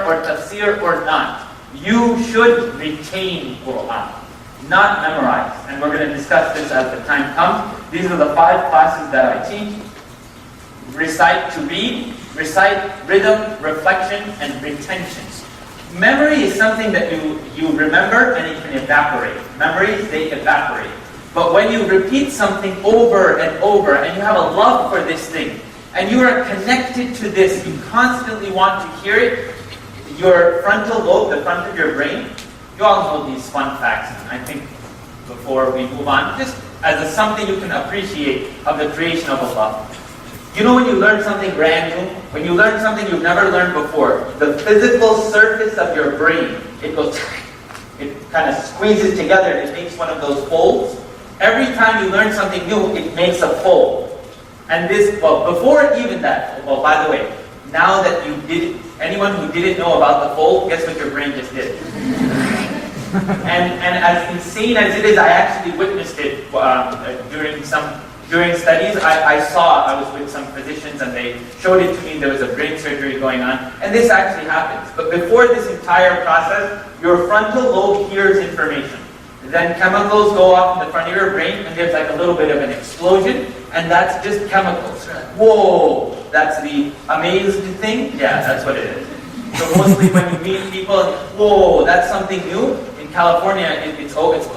or tafsir or not, you should retain Quran, not memorize. And we're going to discuss this as the time comes. These are the 5 classes that I teach. Recite to read, recite, rhythm, reflection, and retention. Memory is something that you remember and it can evaporate. Memories, they evaporate. But when you repeat something over and over and you have a love for this thing, and you are connected to this, you constantly want to hear it, your frontal lobe, the front of your brain, you all know these fun facts. I think before we move on, just as something you can appreciate of the creation of Allah. You know when you learn something brand new, when you learn something you've never learned before, the physical surface of your brain, it goes, it kind of squeezes together, it makes one of those folds. Every time you learn something new, it makes a fold. And this, well, before even that, well, by the way, now that you did, anyone who didn't know about the fold, guess what your brain just did? and as insane as it is, I actually witnessed it during studies. I was with some physicians and they showed it to me. There was a brain surgery going on, and this actually happens. But before this entire process, your frontal lobe hears information. Then chemicals go off in the front of your brain, and there's like a little bit of an explosion, and that's just chemicals. Whoa, that's the amazed thing? Yeah, that's what it is. So mostly when you meet people, whoa, that's something new. In California, it's always.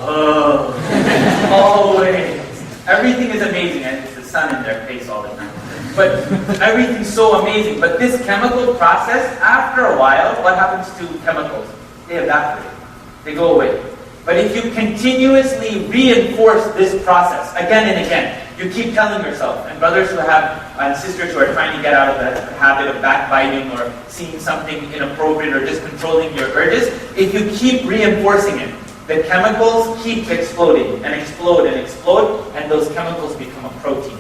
Everything is amazing, and it's the sun in their face all the time. But everything's so amazing. But this chemical process, after a while, what happens to chemicals? They evaporate. They go away. But if you continuously reinforce this process again and again, you keep telling yourself, and brothers who have, and sisters who are trying to get out of that habit of backbiting or seeing something inappropriate or just controlling your urges, if you keep reinforcing it, the chemicals keep exploding and explode and explode, and those chemicals become a protein.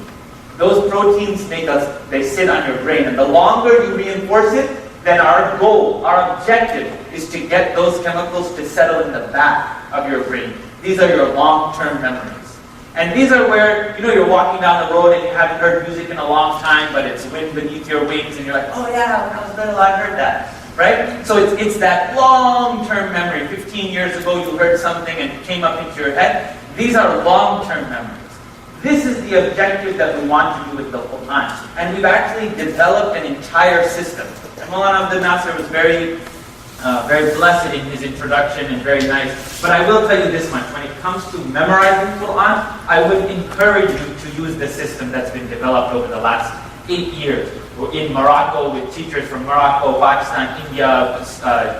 Those proteins they sit on your brain, and the longer you reinforce it, then our goal, our objective, is to get those chemicals to settle in the back of your brain. These are your long-term memories. And these are where, you're walking down the road and you haven't heard music in a long time, but it's wind beneath your wings, and you're like, oh yeah, when I was little I heard that. Right? So it's that long-term memory. 15 years ago you heard something and it came up into your head. These are long-term memories. This is the objective that we want to do with the Quran. And we've actually developed an entire system. And Maulana Abdul Nasser was very blessed in his introduction and very nice. But I will tell you this much. When it comes to memorizing Quran, I would encourage you to use the system that's been developed over the last 8 years. We're in Morocco with teachers from Morocco, Pakistan, India,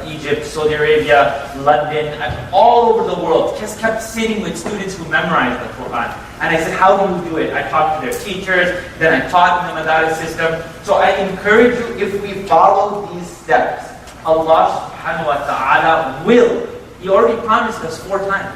Egypt, Saudi Arabia, London, all over the world. Just kept sitting with students who memorized the Quran. And I said, how do you do it? I talked to their teachers, then I taught in the Madaris system. So I encourage you, if we follow these steps, Allah subhanahu wa ta'ala will, He already promised us 4 times,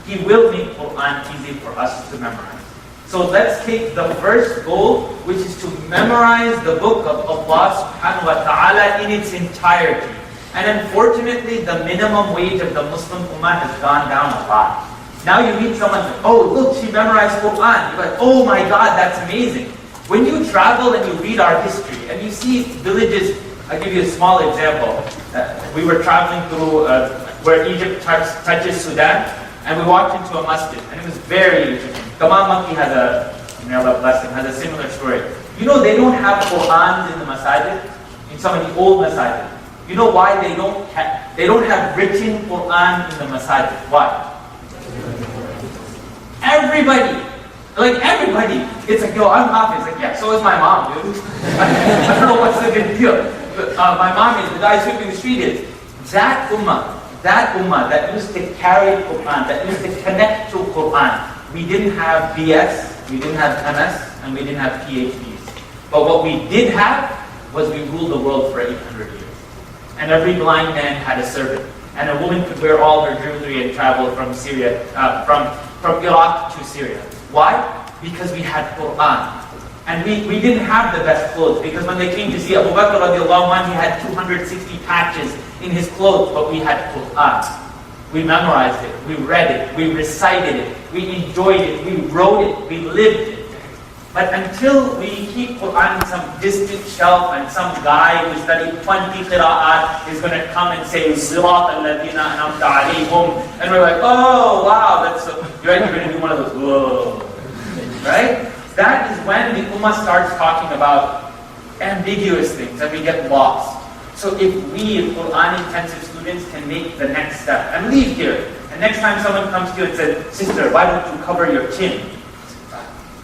He will make Quran easy for us to memorize. So let's take the first goal, which is to memorize the book of Allah subhanahu wa ta'ala in its entirety. And unfortunately, the minimum wage of the Muslim Ummah has gone down a lot. Now you meet someone, oh look, she memorized Quran. You're like, oh my God, that's amazing. When you travel and you read our history, and you see villages, I'll give you a small example. We were traveling through where Egypt touches Sudan, and we walked into a masjid, and it was very interesting. Kamal Makki has may Allah bless him, has a similar story. They don't have Qur'ans in the masajid, in some of the old masajid. You know why they don't have written Qur'an in the masajid? Why? Everybody. It's like, yo, I'm Hafidh. It's like, yeah, so is my mom, dude. I don't know what's the big deal. My mom is, the guy sweeping the street is. That ummah that used to carry Qur'an, that used to connect to Qur'an. We didn't have BS, we didn't have MS, and we didn't have PhDs. But what we did have was we ruled the world for 800 years. And every blind man had a servant. And a woman could wear all her jewelry and travel from Syria, from Iraq to Syria. Why? Because we had Qur'an. And we didn't have the best clothes, because when they came to see Abu Bakr radiallahu anh, he had 260 patches in his clothes, but we had Qur'an. We memorized it, we read it, we recited it, we enjoyed it, we wrote it, we lived it. But until we keep Quran in some distant shelf and some guy who studied 20 qira'at is going to come and say, Sirat alladhina an'amta alayhum, and we're like, oh, wow, that's so, you're right, you're going to do one of those, whoa, right? That is when the Ummah starts talking about ambiguous things and we get lost. So if we, Quran-intensive students, can make the next step and leave here, and next time someone comes to you and says, sister, why don't you cover your chin?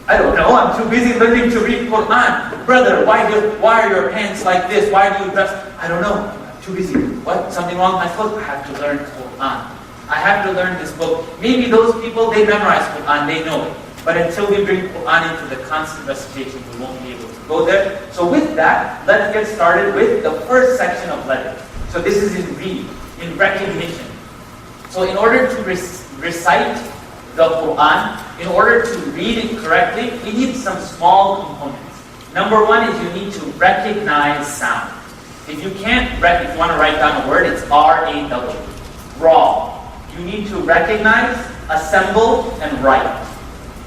I don't know, I'm too busy learning to read Quran. Brother, why are your pants like this? Why do you dress? I don't know, I'm too busy. What, something wrong with my foot? I have to learn Quran. I have to learn this book. Maybe those people, they memorize Quran, they know it. But until we bring Quran into the constant recitation, we won't be able to go there. So with that, let's get started with the first section of letters. So this is in read, in recognition. So in order to recite the Quran, in order to read it correctly, we need some small components. Number one is you need to recognize sound. If you want to write down a word, it's R-A-W, raw. You need to recognize, assemble, and write.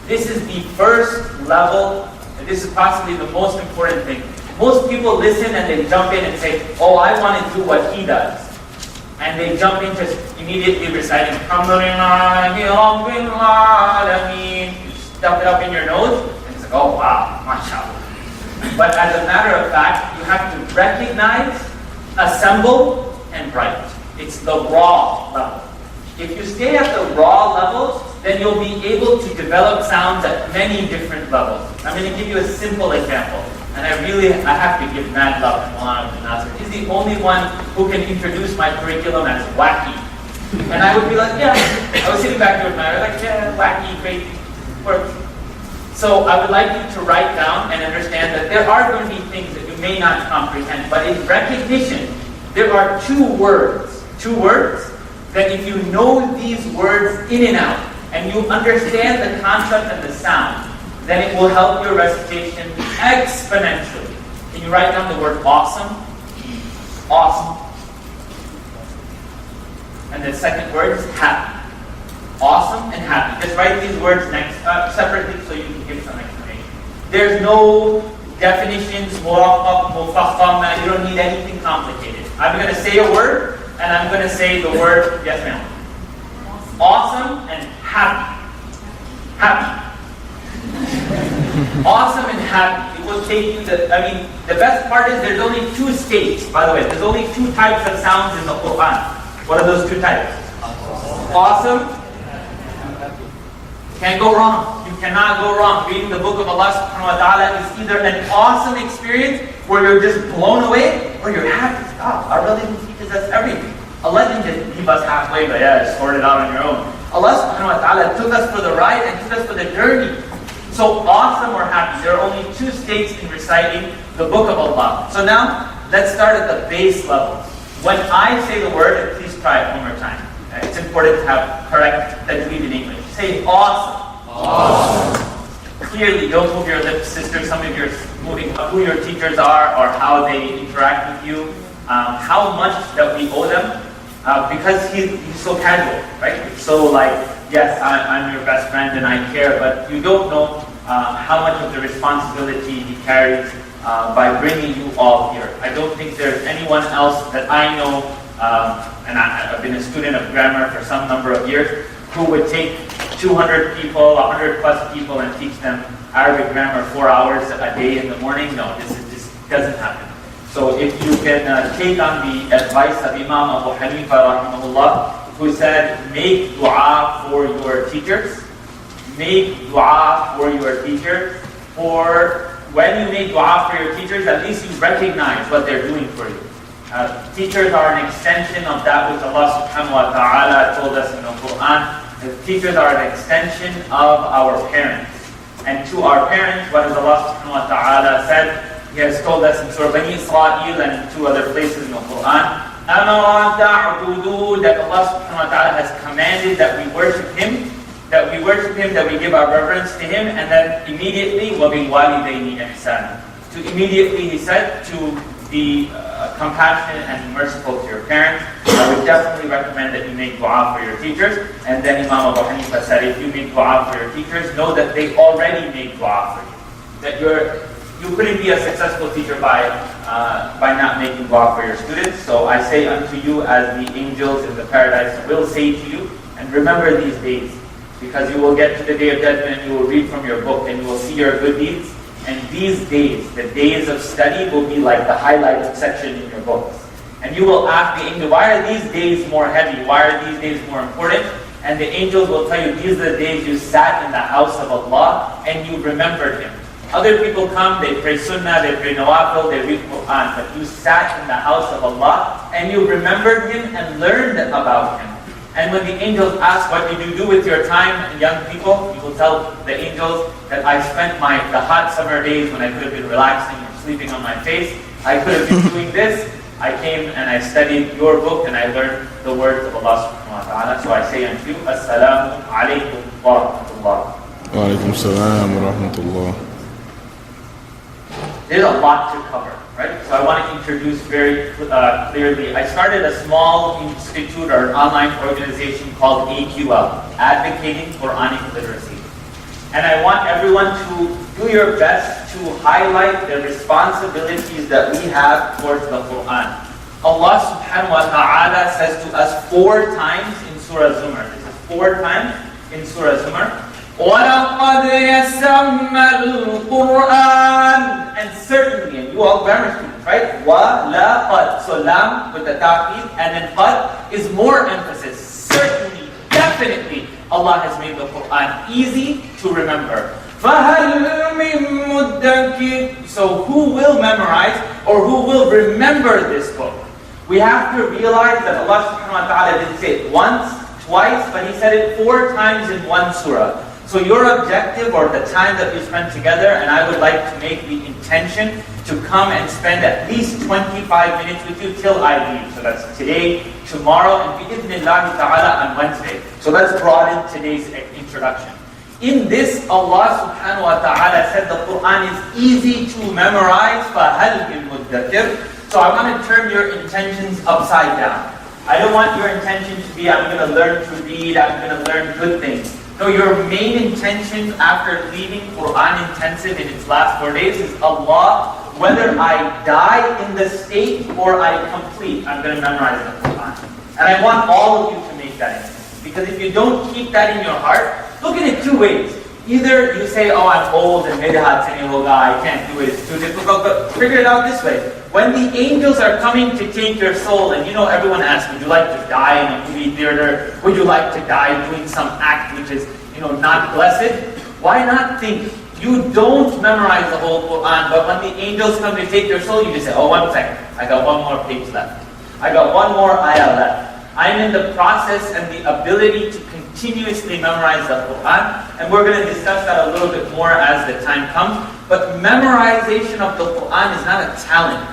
This is the first level, and this is possibly the most important thing. Most people listen and they jump in and say, oh, I want to do what he does. And they jump into immediately reciting, Alhamdulillahi Rabbil Alameen. You stuff it up in your nose, and it's like, oh wow, mashallah. But as a matter of fact, you have to recognize, assemble, and write. It's the raw level. If you stay at the raw level, then you'll be able to develop sounds at many different levels. I'm going to give you a simple example. And I have to give mad love to Maulana Abdul Nasir. He's the only one who can introduce my curriculum as wacky. And I would be like, yeah. I was sitting back there with my, like, yeah, wacky, great, works. So I would like you to write down and understand that there are going to be things that you may not comprehend. But in recognition, there are two words that if you know these words in and out, and you understand the concept and the sound, then it will help your recitation exponentially. Can you write down the word awesome? Awesome. And the second word is happy. Awesome and happy. Just write these words next separately so you can give some explanation. There's no definitions, muraqqab, mufakham, you don't need anything complicated. I'm going to say a word, and I'm going to say the word, yes ma'am. Awesome and happy. Happy. Awesome and happy. It will take you the best part is there's only two states, by the way. There's only two types of sounds in the Quran. What are those two types? Awesome. Can't go wrong. You cannot go wrong. Reading the book of Allah subhanahu wa ta'ala is either an awesome experience where you're just blown away or you're happy. Oh, our religion teaches us everything. Allah didn't just leave us halfway, but yeah, just sort it out on your own. Allah subhanahu wa ta'ala took us for the ride and took us for the journey. So awesome or happy. There are only two states in reciting the book of Allah. So now, let's start at the base level. When I say the word, please try it one more time. It's important to have correct tajweed in English. Say awesome. Awesome. Clearly, don't move your lips, sister. Some of you are moving who your teachers are or how they interact with you. How much that we owe them. Because he's so casual, right? So like, yes, I'm your best friend and I care, but you don't know how much of the responsibility he carries by bringing you all here. I don't think there's anyone else that I know, and I've been a student of grammar for some number of years, who would take 200 people, 100 plus people and teach them Arabic grammar 4 hours a day in the morning. No, this doesn't happen. So if you can take on the advice of Imam Abu Hanifa rahimahullah, who said, make dua for your teachers. Make dua for your teachers. For when you make dua for your teachers, at least you recognize what they're doing for you. Teachers are an extension of that which Allah subhanahu wa ta'ala told us in the Quran. The teachers are an extension of our parents. And to our parents, what has Allah subhanahu wa ta'ala said? He has told us in Surah Bani Israel and two other places in the Quran, that Allah subhanahu wa ta'ala has commanded that we worship Him, that we give our reverence to Him, and then immediately, وَبِالْوَالِدَيْنِ إِحْسَانًا. To immediately, He said, to be compassionate and merciful to your parents. I would definitely recommend that you make dua for your teachers. And then Imam Abu Hanifa said, if you make dua for your teachers, know that they already make dua for you. that you couldn't be a successful teacher by not making dua for your students. So I say unto you, as the angels in the paradise will say to you, and remember these days, because you will get to the day of judgment and you will read from your book and you will see your good deeds. And these days, the days of study, will be like the highlighted section in your books. And you will ask the angel, why are these days more heavy? Why are these days more important? And the angels will tell you, these are the days you sat in the house of Allah and you remembered Him. Other people come, they pray sunnah, they pray nawafil, they read Quran, but you sat in the house of Allah and you remembered Him and learned about Him. And when the angels ask, what did you do with your time, young people, you will tell the angels that I spent the hot summer days when I could have been relaxing or sleeping on my face, I could have been doing this. I came and I studied your book and I learned the words of Allah subhanahu wa ta'ala. So I say unto you, Assalamu alaikum wa rahmatullah. Wa alaikum salam wa rahmatullah. There's a lot to cover, right? So I want to introduce very clearly. I started a small institute or an online organization called AQL, Advocating Quranic Literacy. And I want everyone to do your best to highlight the responsibilities that we have towards the Quran. Allah subhanahu wa ta'ala says to us 4 times in Surah Zumar. This is 4 times in Surah Zumar. وَلَقَدْ يَسَّرْنَا الْقُرْآنَ. And certainly, and you all grammar students, right? وَلَقَدْ. So lam with the ta'qid, and then qad is more emphasis. Certainly, definitely, Allah has made the Quran easy to remember. فَهَلْ مِن مُدَّكِرٍ. So who will memorize or who will remember this book? We have to realize that Allah subhanahu wa ta'ala didn't say it once, twice, but He said it 4 times in one surah. So your objective or the time that we spend together, and I would like to make the intention to come and spend at least 25 minutes with you till I leave. So that's today, tomorrow, and bi'idhnillahi ta'ala on Wednesday. So let's broaden today's introduction. In this, Allah subhanahu wa ta'ala said the Quran is easy to memorize. فَهَلْ مِن مُدَّكِرٍ. So I want to turn your intentions upside down. I don't want your intention to be, I'm going to learn to read, I'm going to learn good things. No, your main intention after leaving Quran Intensive in its last 4 days is, Allah, whether I die in the state or I complete, I'm going to memorize the Quran. And I want all of you to make that intention. Because if you don't keep that in your heart, look at it 2 ways. Either you say, oh, I'm old and midhat se nahi hoga, I can't do it, it's too difficult, but figure it out this way. When the angels are coming to take your soul, and everyone asks, would you like to die in a movie theater? Would you like to die doing some act which is, not blessed? Why not think? You don't memorize the whole Quran, but when the angels come to take your soul, you just say, oh, 1 second, I got 1 more page left. I got 1 more ayah left. I'm in the process and the ability to continuously memorize the Quran, and we're going to discuss that a little bit more as the time comes. But memorization of the Quran is not a talent.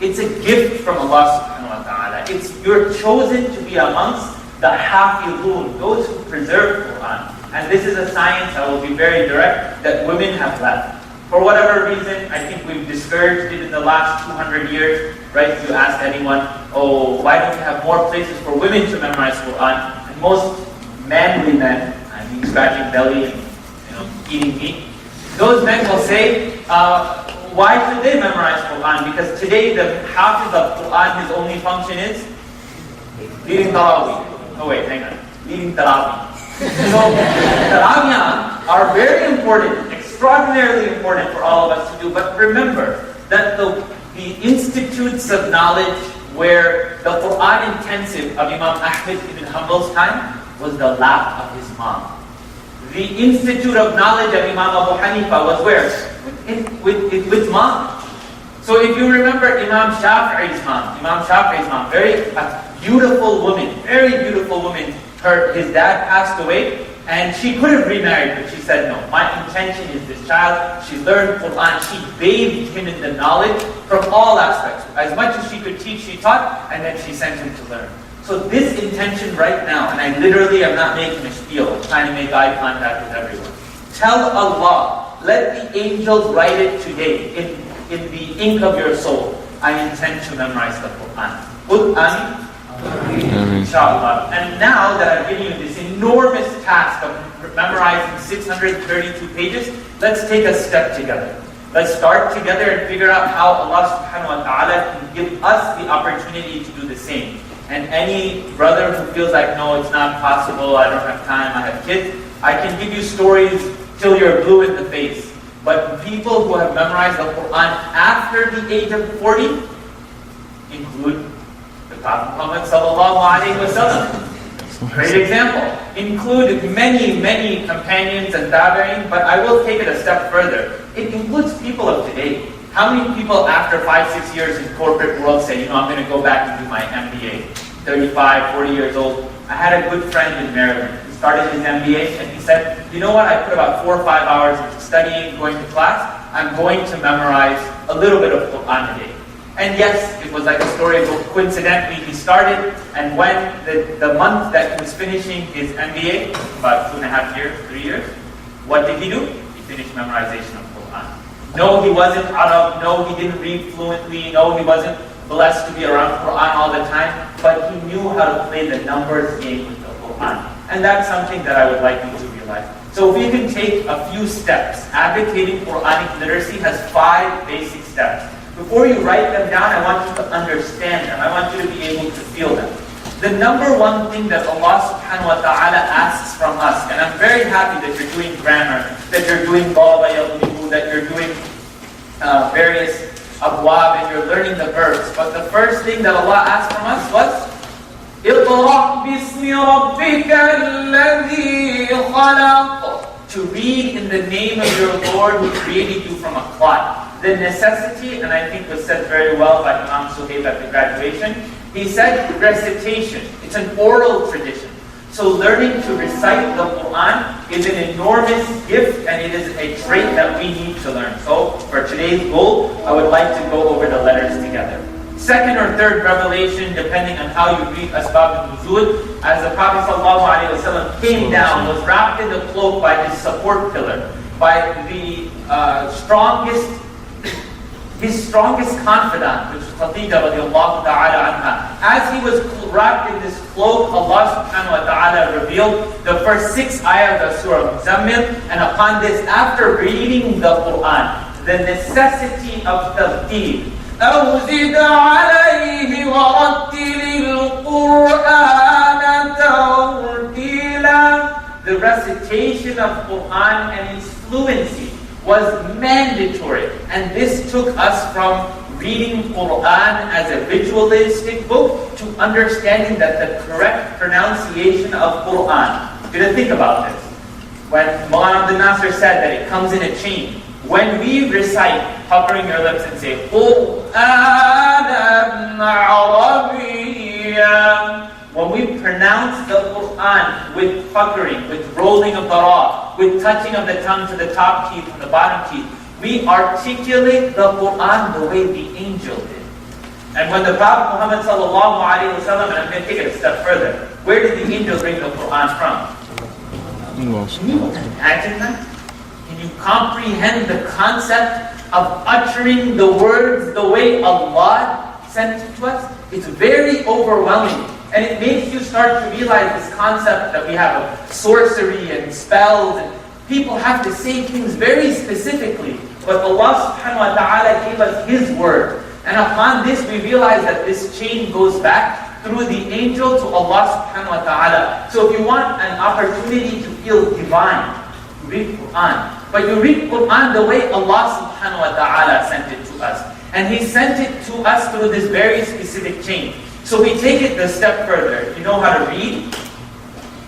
It's a gift from Allah subhanahu wa ta'ala. You're chosen to be amongst the Hafidhun, those who preserve Quran. And this is a science, I will be very direct, that women have left. For whatever reason, I think we've discouraged it in the last 200 years, right? If you ask anyone, oh, why don't you have more places for women to memorize Quran? And most manly men, I mean scratching belly and eating meat, those men will say, why should they memorize Quran? Because today the Hafidh of Quran, his only function is leading Tarawih. Oh wait, hang on. Leading Tarawih. So, Tarawih are very important, extraordinarily important for all of us to do. But remember that the institutes of knowledge where the Quran Intensive of Imam Ahmad ibn Hanbal's time was the lap of his mom. The Institute of Knowledge of Imam Abu Hanifa was where? With mom. So if you remember Imam Shafi'i's mom, very beautiful woman, very beautiful woman. His dad passed away, and she could have remarried, but she said, no, my intention is this child. She learned Quran, she bathed him in the knowledge from all aspects. As much as she could teach, she taught, and then she sent him to learn. So this intention right now, and I literally am not making a spiel, I'm trying to make eye contact with everyone. Tell Allah, let the angels write it today in the ink of your soul. I intend to memorize the Quran. Qul Amin. Inshallah. And now that I've given you this enormous task of memorizing 632 pages, let's take a step together. Let's start together and figure out how Allah subhanahu wa ta'ala can give us the opportunity to do the same. And any brother who feels like, no, it's not possible, I don't have time, I have kids, I can give you stories till you're blue in the face. But people who have memorized the Quran after the age of 40 include the Prophet Muhammad sallallahu alaihi wasallam. Great example. Include many, many companions and tabi'in, but I will take it a step further. It includes people of today. How many people after 5-6 years in corporate world say, I'm going to go back and do my MBA? 35, 40 years old. I had a good friend in Maryland. He started his MBA and he said, you know what, I put about 4 or 5 hours into studying, going to class. I'm going to memorize a little bit of Quran a day. And yes, it was like a story of coincidentally he started, and when the month that he was finishing his MBA, about 2.5 years, 3 years, what did he do? He finished memorization of Quran. No, he wasn't Arab, no, he didn't read fluently, no, he wasn't blessed to be around Quran all the time, but he knew how to play the numbers game with the Quran. And that's something that I would like you to realize. So if we can take a few steps, advocating Quranic literacy has 5 basic steps. Before you write them down, I want you to understand them. I want you to be able to feel them. The number one thing that Allah subhanahu wa ta'ala asks from us, and I'm very happy that you're doing grammar, that you're doing baba yaghlibu, that you're doing various abwab, and you're learning the verbs. But the first thing that Allah asked from us was, اقرأ باسم ربك الذي خلق. To read in the name of your Lord who created you from a clot. The necessity, and I think was said very well by Imam Suhaib at the graduation, he said recitation. It's an oral tradition. So learning to recite the Quran is an enormous gift, and it is a trait that we need to learn. So for today's goal, I would like to go over the letters together. Second or third revelation, depending on how you read Asbab al-Nuzul, as the Prophet ﷺ came down, was wrapped in a cloak by his support pillar, by the his strongest confidant, which is Hafidh radiallahu ta'ala anha. As he was wrapped in this cloak, Allah subhanahu wa ta'ala revealed the first 6 ayahs of Surah Muzammil, and upon this, after reading the Quran, the necessity of tafdeed. أَوْزِدْ عَلَيْهِ وَرَتِّلِ الْقُرْآنَ تَرْتِيلًا. The recitation of Quran and its fluency was mandatory, and this took us from reading Quran as a ritualistic book to understanding that the correct pronunciation of Quran. You gotta think about this. When Maulana Abdul Nasir said that it comes in a chain, when we recite, puckering your lips and say Qur'anan Arabiyyan, when we pronounce the Quran with puckering, with rolling of the ra, with touching of the tongue to the top teeth and the bottom teeth, we articulate the Quran the way the angel did. And when the Prophet Muhammad sallallahu alaihi wasallam, and I'm going to take it a step further, where did the angel bring the Quran from? Can you imagine that? Can you comprehend the concept of uttering the words the way Allah sent it to us? It's very overwhelming. And it makes you start to realize this concept that we have of sorcery and spells, and people have to say things very specifically. But Allah subhanahu wa ta'ala gave us His word. And upon this we realize that this chain goes back through the angel to Allah subhanahu wa ta'ala. So if you want an opportunity to feel divine, you read Quran. But you read Quran the way Allah subhanahu wa ta'ala sent it to us. And He sent it to us through this very specific chain. So we take it a step further. If you know how to read,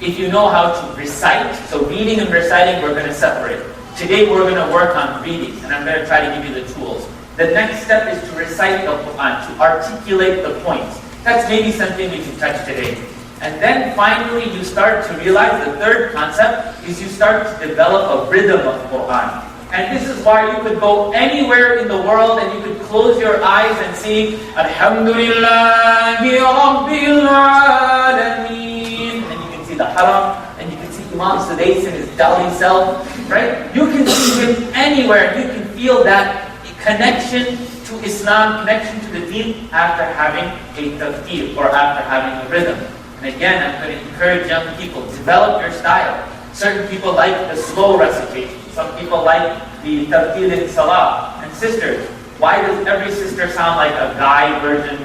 if you know how to recite, so reading and reciting we're going to separate. Today we're going to work on reading, and I'm going to try to give you the tools. The next step is to recite the Quran, to articulate the points. That's maybe something we can touch today. And then finally you start to realize the third concept is you start to develop a rhythm of Quran. And this is why you could go anywhere in the world and you could close your eyes and sing Alhamdulillahi Rabbil Alameen. And you can see the haram, and you can see Imam Sudais in his Delhi self, right? You can see him anywhere. You can feel that connection to Islam, connection to the deen after having a tafdeed or after having a rhythm. And again, I'm going to encourage young people, develop your style. Certain people like the slow recitation. Some people like the tafdeed in salah. And And sisters, why does every sister sound like a guy version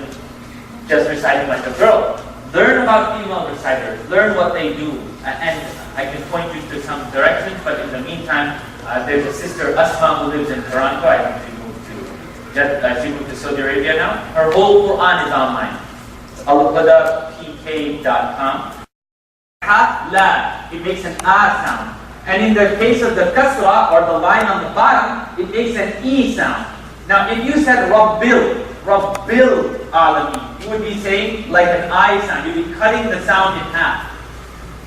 just reciting like a girl? Learn about female reciters. Learn what they do. And I can point you to some directions, but in the meantime, there's a sister, Asma, who lives in Toronto. I think she moved to Saudi Arabia now. Her whole Quran is online. It's alhudapk.com. Ha, la, it makes an ah sound. And in the case of the kasra, or the line on the bottom, it makes an e sound. Now, if you said Rabbil Alami, you would be saying like an I sound. You'd be cutting the sound in half.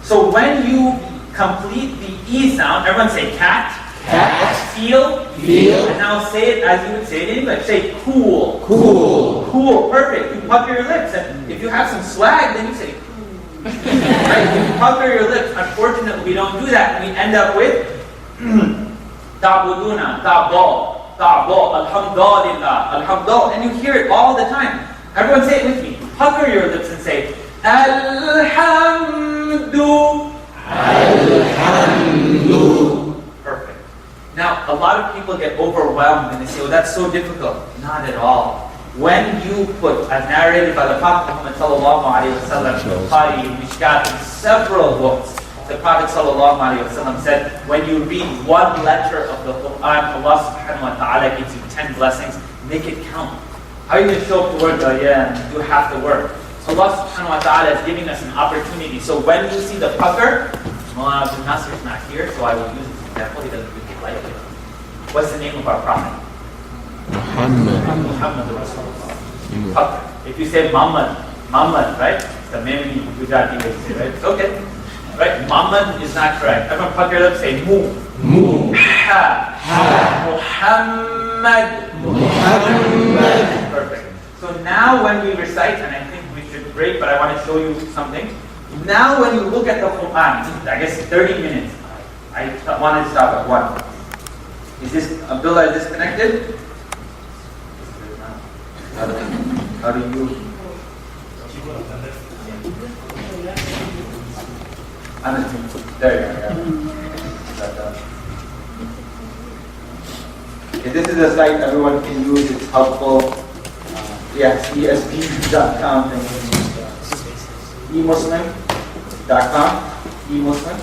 So when you complete the E sound, everyone say cat, feel, and now say it as you would say it in English. Say cool, perfect. You pucker your lips, and if you have some swag, then you say cool. Right? You pucker your lips. Unfortunately, we don't do that. We end up with ta'buduna, ta'bo, alhamdulillah, and you hear it all the time. Everyone say it with me. Pucker your lips and say alhamdu. Perfect. Now, a lot of people get overwhelmed and they say, oh, that's so difficult. Not at all. When you put, as narrated by the Prophet Muhammad sallallahu alayhi wa sallam, Bukhari, Mishkat, in several books, the Prophet sallallahu alayhi wa sallam said, when you read one letter of the Quran, Allah subhanahu wa ta'ala gives you 10 blessings. Make it count. How are you going to show up to work? Oh yeah, you have to work. Allah subhanahu wa ta'ala is giving us an opportunity. So when you see the pucker, Mullah Abdul Nasir is not here, so I will use this example. He doesn't really like it. What's the name of our Prophet? Muhammad Rasulullah. Pucker. If you say Muhammad, right? It's the Memni Gujarati way to say, right? It's okay. Right? Muhammad is not correct. Everyone pucker your lips, say Mu. Ha. Muhammad. Perfect. So now when we recite, and I think we should break, but I want to show you something. Now when you look at the Quran, I guess 30 minutes. I wanted to stop at 1. Is this, Abdullah, is this connected? How do you? There you go. Okay, this is a site everyone can use. It's helpful. Yes, esb.com. emuslim.com. emuslim.